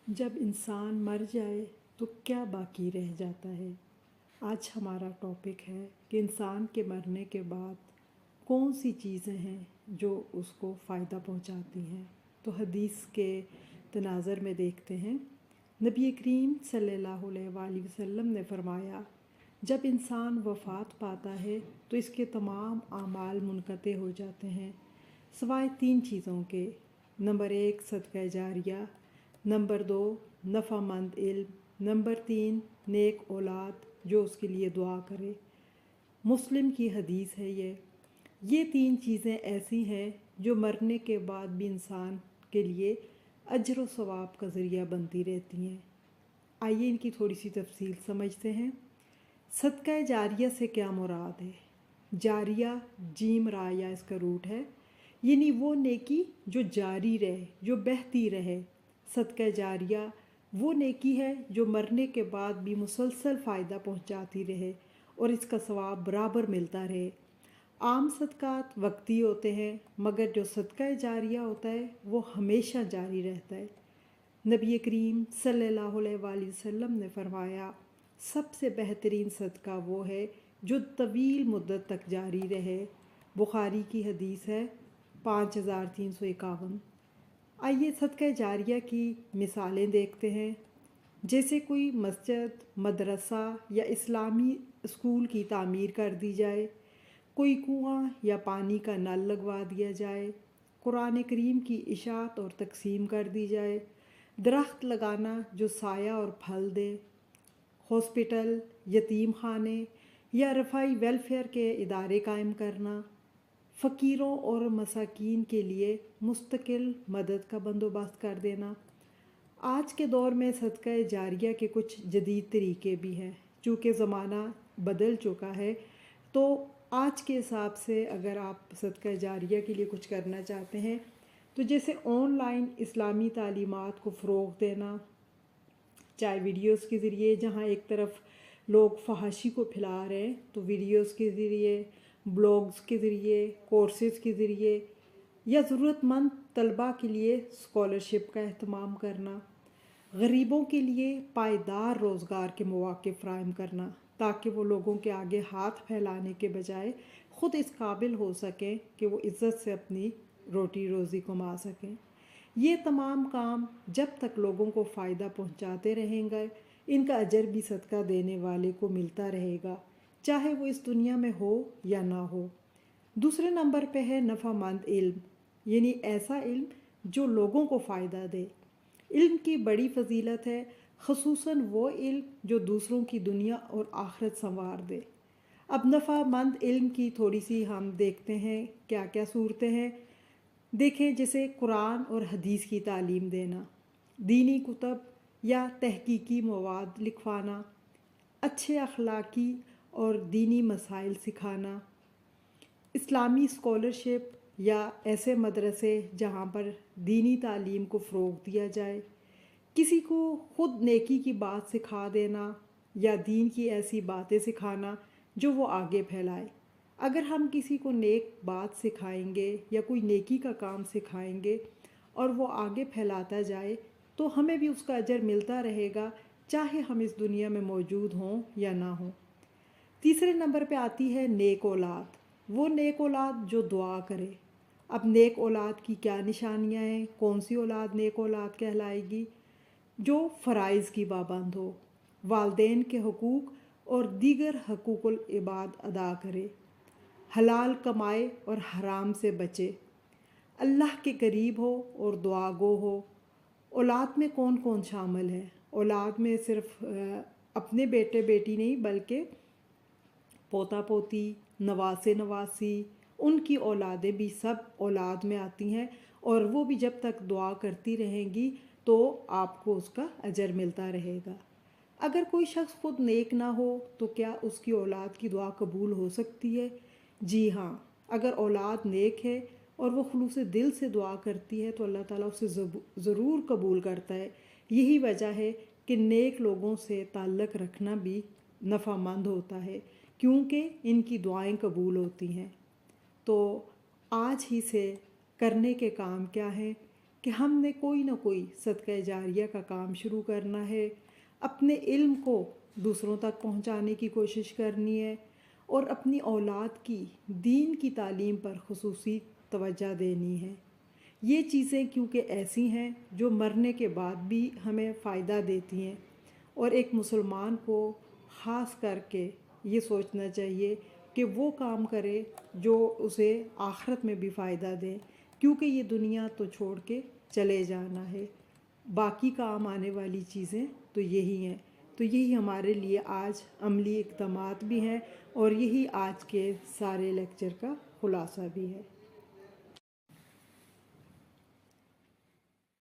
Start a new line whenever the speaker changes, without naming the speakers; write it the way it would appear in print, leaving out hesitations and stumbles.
جب انسان مر جائے تو کیا باقی رہ جاتا ہے؟ آج ہمارا ٹاپک ہے کہ انسان کے مرنے کے بعد کون سی چیزیں ہیں جو اس کو فائدہ پہنچاتی ہیں۔ تو حدیث کے تناظر میں دیکھتے ہیں، نبی کریم صلی اللہ علیہ وآلہ وسلم نے فرمایا، جب انسان وفات پاتا ہے تو اس کے تمام اعمال منقطع ہو جاتے ہیں سوائے 3 چیزوں کے۔ نمبر 1 صدقہ جاریہ، نمبر 2 نفع مند علم، نمبر 3 نیک اولاد جو اس کے لیے دعا کرے۔ مسلم کی حدیث ہے یہ 3 چیزیں ایسی ہیں جو مرنے کے بعد بھی انسان کے لیے اجر و ثواب کا ذریعہ بنتی رہتی ہیں۔ آئیے ان کی تھوڑی سی تفصیل سمجھتے ہیں۔ صدقہ جاریہ سے کیا مراد ہے؟ جاریہ جیم را یا اس کا روٹ ہے، یعنی وہ نیکی جو جاری رہے، جو بہتی رہے۔ صدقہ جاریہ وہ نیکی ہے جو مرنے کے بعد بھی مسلسل فائدہ پہنچاتی رہے اور اس کا ثواب برابر ملتا رہے۔ عام صدقات وقتی ہوتے ہیں، مگر جو صدقہ جاریہ ہوتا ہے وہ ہمیشہ جاری رہتا ہے۔ نبی کریم صلی اللہ علیہ وآلہ وسلم نے فرمایا، سب سے بہترین صدقہ وہ ہے جو طویل مدت تک جاری رہے۔ بخاری کی حدیث ہے 5351۔ آئیے صدقہ جاریہ کی مثالیں دیکھتے ہیں۔ جیسے کوئی مسجد، مدرسہ یا اسلامی اسکول کی تعمیر کر دی جائے، کوئی کنواں یا پانی کا نل لگوا دیا جائے، قرآن کریم کی اشاعت اور تقسیم کر دی جائے، درخت لگانا جو سایہ اور پھل دے، ہاسپٹل، یتیم خانے یا رفاہی ویلفیئر کے ادارے قائم کرنا، فقیروں اور مساکین کے لیے مستقل مدد کا بندوبست کر دینا۔ آج کے دور میں صدقہ جاریہ کے کچھ جدید طریقے بھی ہیں۔ چونکہ زمانہ بدل چکا ہے تو آج کے حساب سے اگر آپ صدقہ جاریہ کے لیے کچھ کرنا چاہتے ہیں تو جیسے آن لائن اسلامی تعلیمات کو فروغ دینا، چاہے ویڈیوز کے ذریعے، جہاں ایک طرف لوگ فحاشی کو پھیلا رہے ہیں تو ویڈیوز کے ذریعے، بلاگز کے ذریعے، کورسز کے ذریعے، یا ضرورت مند طلباء کے لیے اسکالرشپ کا اہتمام کرنا، غریبوں کے لیے پائیدار روزگار کے مواقع فراہم کرنا تاکہ وہ لوگوں کے آگے ہاتھ پھیلانے کے بجائے خود اس قابل ہو سکیں کہ وہ عزت سے اپنی روٹی روزی کما سکیں۔ یہ تمام کام جب تک لوگوں کو فائدہ پہنچاتے رہیں گے، ان کا اجر بھی صدقہ دینے والے کو ملتا رہے گا، چاہے وہ اس دنیا میں ہو یا نہ ہو۔ دوسرے نمبر پہ ہے نفع مند علم، یعنی ایسا علم جو لوگوں کو فائدہ دے۔ علم کی بڑی فضیلت ہے، خصوصاً وہ علم جو دوسروں کی دنیا اور آخرت سنوار دے۔ اب نفع مند علم کی تھوڑی سی ہم دیکھتے ہیں کیا کیا صورتیں ہیں۔ دیکھیں، جیسے قرآن اور حدیث کی تعلیم دینا، دینی کتب یا تحقیقی مواد لکھوانا، اچھے اخلاقی اور دینی مسائل سکھانا، اسلامی اسکالرشپ یا ایسے مدرسے جہاں پر دینی تعلیم کو فروغ دیا جائے، کسی کو خود نیکی کی بات سکھا دینا یا دین کی ایسی باتیں سکھانا جو وہ آگے پھیلائے۔ اگر ہم کسی کو نیک بات سکھائیں گے یا کوئی نیکی کا کام سکھائیں گے اور وہ آگے پھیلاتا جائے تو ہمیں بھی اس کا اجر ملتا رہے گا، چاہے ہم اس دنیا میں موجود ہوں یا نہ ہوں۔ تیسرے نمبر پہ آتی ہے نیک اولاد، وہ نیک اولاد جو دعا کرے۔ اب نیک اولاد کی کیا نشانیاں ہیں؟ کون سی اولاد نیک اولاد کہلائے گی؟ جو فرائض کی پابند ہو، والدین کے حقوق اور دیگر حقوق العباد ادا کرے، حلال کمائے اور حرام سے بچے، اللہ کے قریب ہو اور دعا گو ہو۔ اولاد میں کون کون شامل ہے؟ اولاد میں صرف اپنے بیٹے بیٹی نہیں بلکہ پوتا پوتی، نواسے نواسی، ان کی اولادیں بھی سب اولاد میں آتی ہیں، اور وہ بھی جب تک دعا کرتی رہیں گی تو آپ کو اس کا اجر ملتا رہے گا۔ اگر کوئی شخص خود نیک نہ ہو تو کیا اس کی اولاد کی دعا قبول ہو سکتی ہے؟ جی ہاں، اگر اولاد نیک ہے اور وہ خلوص دل سے دعا کرتی ہے تو اللہ تعالیٰ اسے ضرور قبول کرتا ہے۔ یہی وجہ ہے کہ نیک لوگوں سے تعلق رکھنا بھی نفع مند ہوتا ہے، کیونکہ ان کی دعائیں قبول ہوتی ہیں۔ تو آج ہی سے کرنے کے کام کیا ہیں؟ کہ ہم نے کوئی نہ کوئی صدقہ جاریہ کا کام شروع کرنا ہے، اپنے علم کو دوسروں تک پہنچانے کی کوشش کرنی ہے، اور اپنی اولاد کی دین کی تعلیم پر خصوصی توجہ دینی ہے۔ یہ چیزیں کیونکہ ایسی ہیں جو مرنے کے بعد بھی ہمیں فائدہ دیتی ہیں، اور ایک مسلمان کو خاص کر کے یہ سوچنا چاہیے کہ وہ کام کرے جو اسے آخرت میں بھی فائدہ دے، کیونکہ یہ دنیا تو چھوڑ کے چلے جانا ہے، باقی کام آنے والی چیزیں تو یہی ہیں۔ تو یہی ہمارے لیے آج عملی اقدامات بھی ہیں، اور یہی آج کے سارے لیکچر کا خلاصہ بھی ہے۔